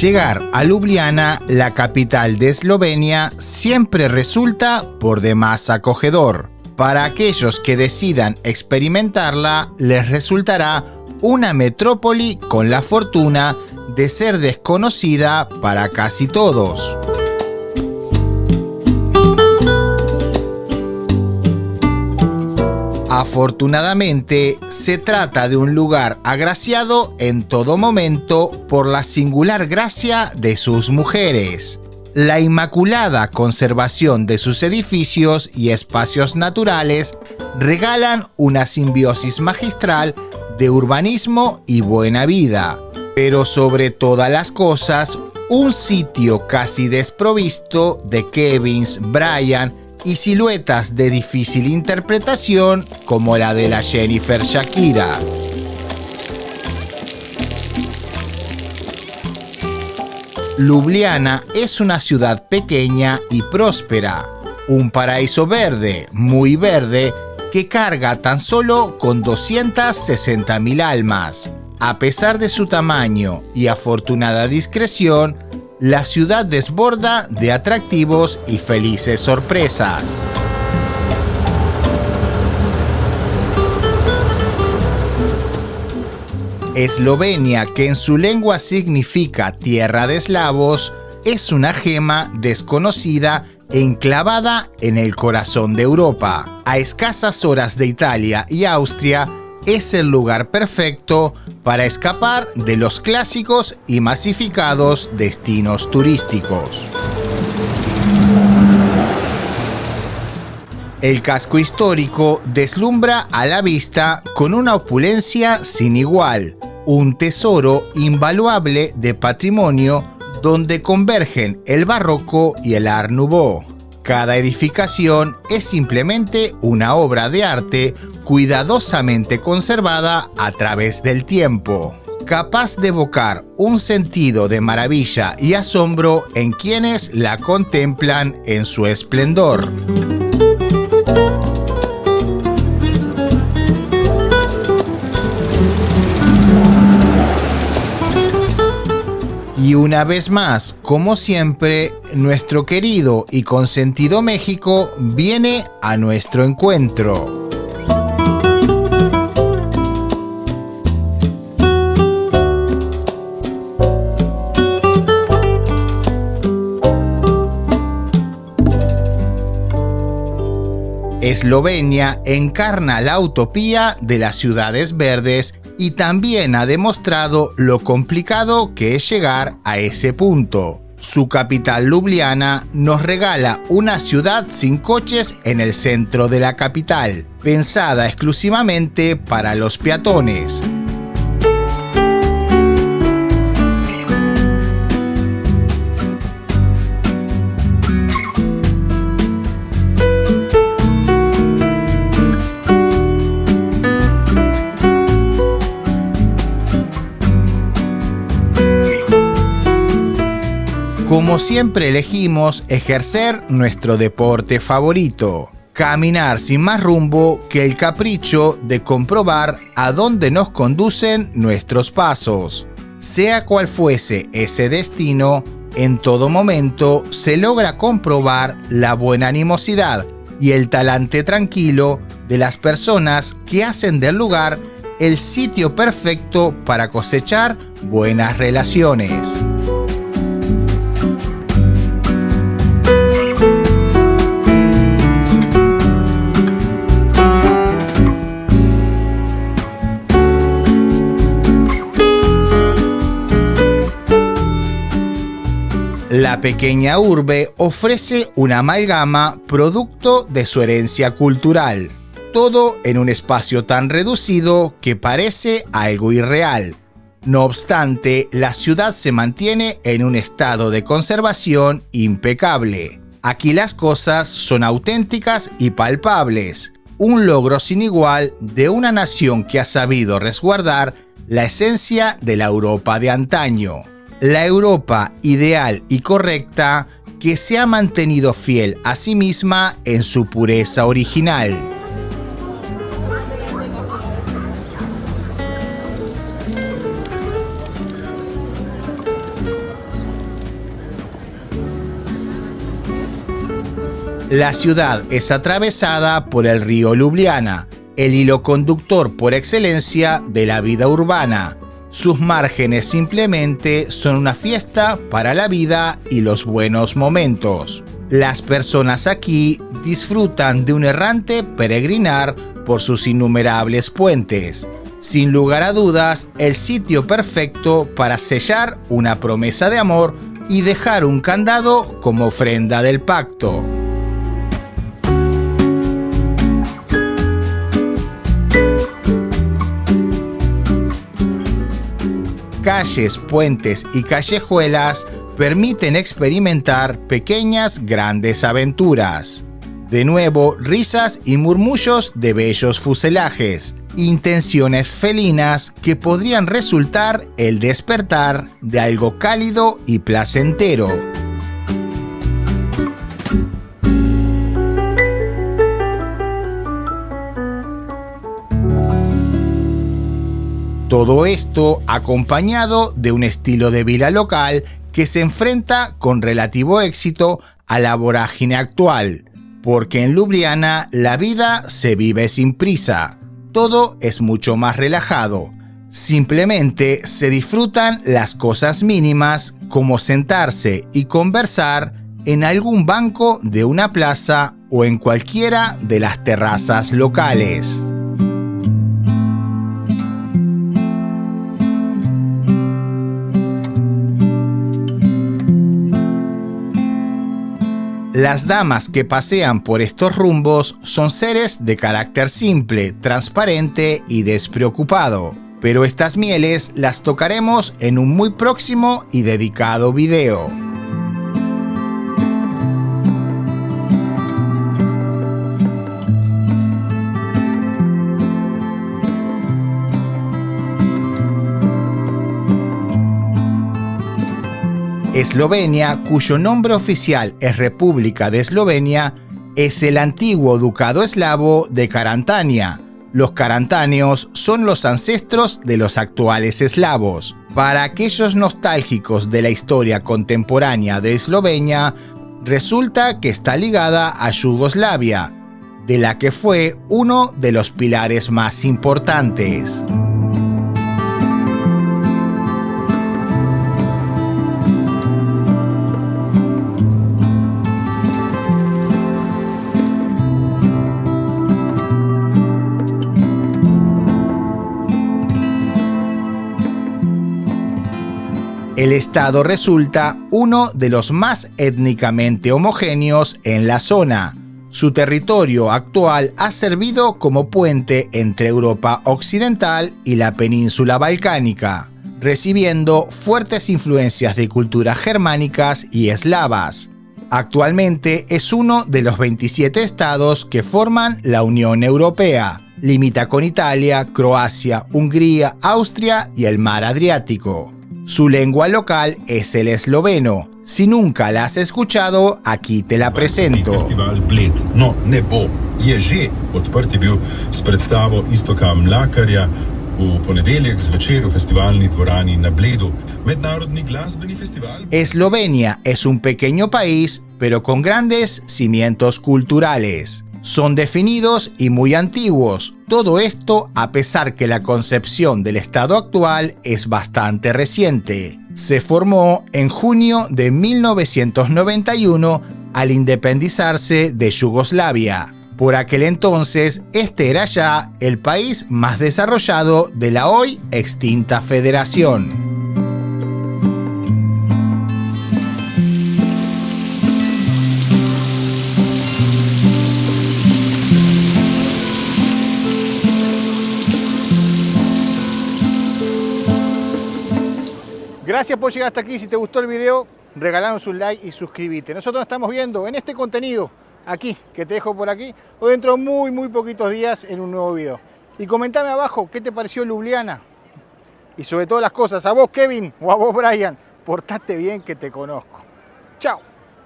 Llegar a Ljubljana, la capital de Eslovenia, siempre resulta por demás acogedor. Para aquellos que decidan experimentarla, les resultará una metrópoli con la fortuna de ser desconocida para casi todos. Afortunadamente, se trata de un lugar agraciado en todo momento por la singular gracia de sus mujeres, la inmaculada conservación de sus edificios y espacios naturales regalan una simbiosis magistral de urbanismo y buena vida, pero sobre todas las cosas, un sitio casi desprovisto de Kevins, Brian y siluetas de difícil interpretación como la de la Jennifer Shakira. Ljubljana es una ciudad pequeña y próspera, un paraíso verde, muy verde, que carga tan solo con 260.000 almas. A pesar de su tamaño y afortunada discreción, la ciudad desborda de atractivos y felices sorpresas. Eslovenia, que en su lengua significa tierra de eslavos, es una gema desconocida enclavada en el corazón de Europa. A escasas horas de Italia y Austria, es el lugar perfecto para escapar de los clásicos y masificados destinos turísticos. El casco histórico deslumbra a la vista con una opulencia sin igual, un tesoro invaluable de patrimonio donde convergen el barroco y el Art Nouveau. Cada edificación es simplemente una obra de arte cuidadosamente conservada a través del tiempo, capaz de evocar un sentido de maravilla y asombro en quienes la contemplan en su esplendor. Y una vez más, como siempre, nuestro querido y consentido México viene a nuestro encuentro. Eslovenia encarna la utopía de las ciudades verdes y también ha demostrado lo complicado que es llegar a ese punto. Su capital, Ljubljana, nos regala una ciudad sin coches en el centro de la capital, pensada exclusivamente para los peatones. Como siempre elegimos ejercer nuestro deporte favorito, caminar sin más rumbo que el capricho de comprobar a dónde nos conducen nuestros pasos. Sea cual fuese ese destino, en todo momento se logra comprobar la buena animosidad y el talante tranquilo de las personas que hacen del lugar el sitio perfecto para cosechar buenas relaciones. La pequeña urbe ofrece una amalgama producto de su herencia cultural, todo en un espacio tan reducido que parece algo irreal. No obstante, la ciudad se mantiene en un estado de conservación impecable. Aquí las cosas son auténticas y palpables, un logro sin igual de una nación que ha sabido resguardar la esencia de la Europa de antaño. La Europa ideal y correcta que se ha mantenido fiel a sí misma en su pureza original. La ciudad es atravesada por el río Ljubljana, el hilo conductor por excelencia de la vida urbana. Sus márgenes simplemente son una fiesta para la vida y los buenos momentos. Las personas aquí disfrutan de un errante peregrinar por sus innumerables puentes. Sin lugar a dudas, el sitio perfecto para sellar una promesa de amor y dejar un candado como ofrenda del pacto. Calles, puentes y callejuelas permiten experimentar pequeñas, grandes aventuras. De nuevo, risas y murmullos de bellos fuselajes, intenciones felinas que podrían resultar el despertar de algo cálido y placentero. Todo esto acompañado de un estilo de vida local que se enfrenta con relativo éxito a la vorágine actual, porque en Ljubljana la vida se vive sin prisa, todo es mucho más relajado, simplemente se disfrutan las cosas mínimas como sentarse y conversar en algún banco de una plaza o en cualquiera de las terrazas locales. Las damas que pasean por estos rumbos son seres de carácter simple, transparente y despreocupado. Pero estas mieles las tocaremos en un muy próximo y dedicado video. Eslovenia, cuyo nombre oficial es República de Eslovenia, es el antiguo ducado eslavo de Carantania. Los carantáneos son los ancestros de los actuales eslavos. Para aquellos nostálgicos de la historia contemporánea de Eslovenia, resulta que está ligada a Yugoslavia, de la que fue uno de los pilares más importantes. El estado resulta uno de los más étnicamente homogéneos en la zona. Su territorio actual ha servido como puente entre Europa Occidental y la península balcánica, recibiendo fuertes influencias de culturas germánicas y eslavas. Actualmente es uno de los 27 estados que forman la Unión Europea. Limita con Italia, Croacia, Hungría, Austria y el mar Adriático. Su lengua local es el esloveno. Si nunca la has escuchado, aquí te la presento. Festival Bled. No, ne bo. Je že odprti bil s predstavo Iztoka Mlakarja v ponedeljek zvečer v festivalni dvorani na Bledu. Mednarodni glasbeni festival. Eslovenia es un pequeño país, pero con grandes cimientos culturales. Son definidos y muy antiguos. Todo esto a pesar que la concepción del estado actual es bastante reciente. Se formó en junio de 1991 al independizarse de Yugoslavia. Por aquel entonces, este era ya el país más desarrollado de la hoy extinta federación. Gracias por llegar hasta aquí. Si te gustó el video, regalanos un like y suscríbete. Nosotros nos estamos viendo en este contenido aquí, que te dejo por aquí, o dentro de muy poquitos días en un nuevo video. Y comentame abajo qué te pareció Ljubljana. Y sobre todas las cosas, a vos Kevin o a vos Brian, portate bien que te conozco. Chao.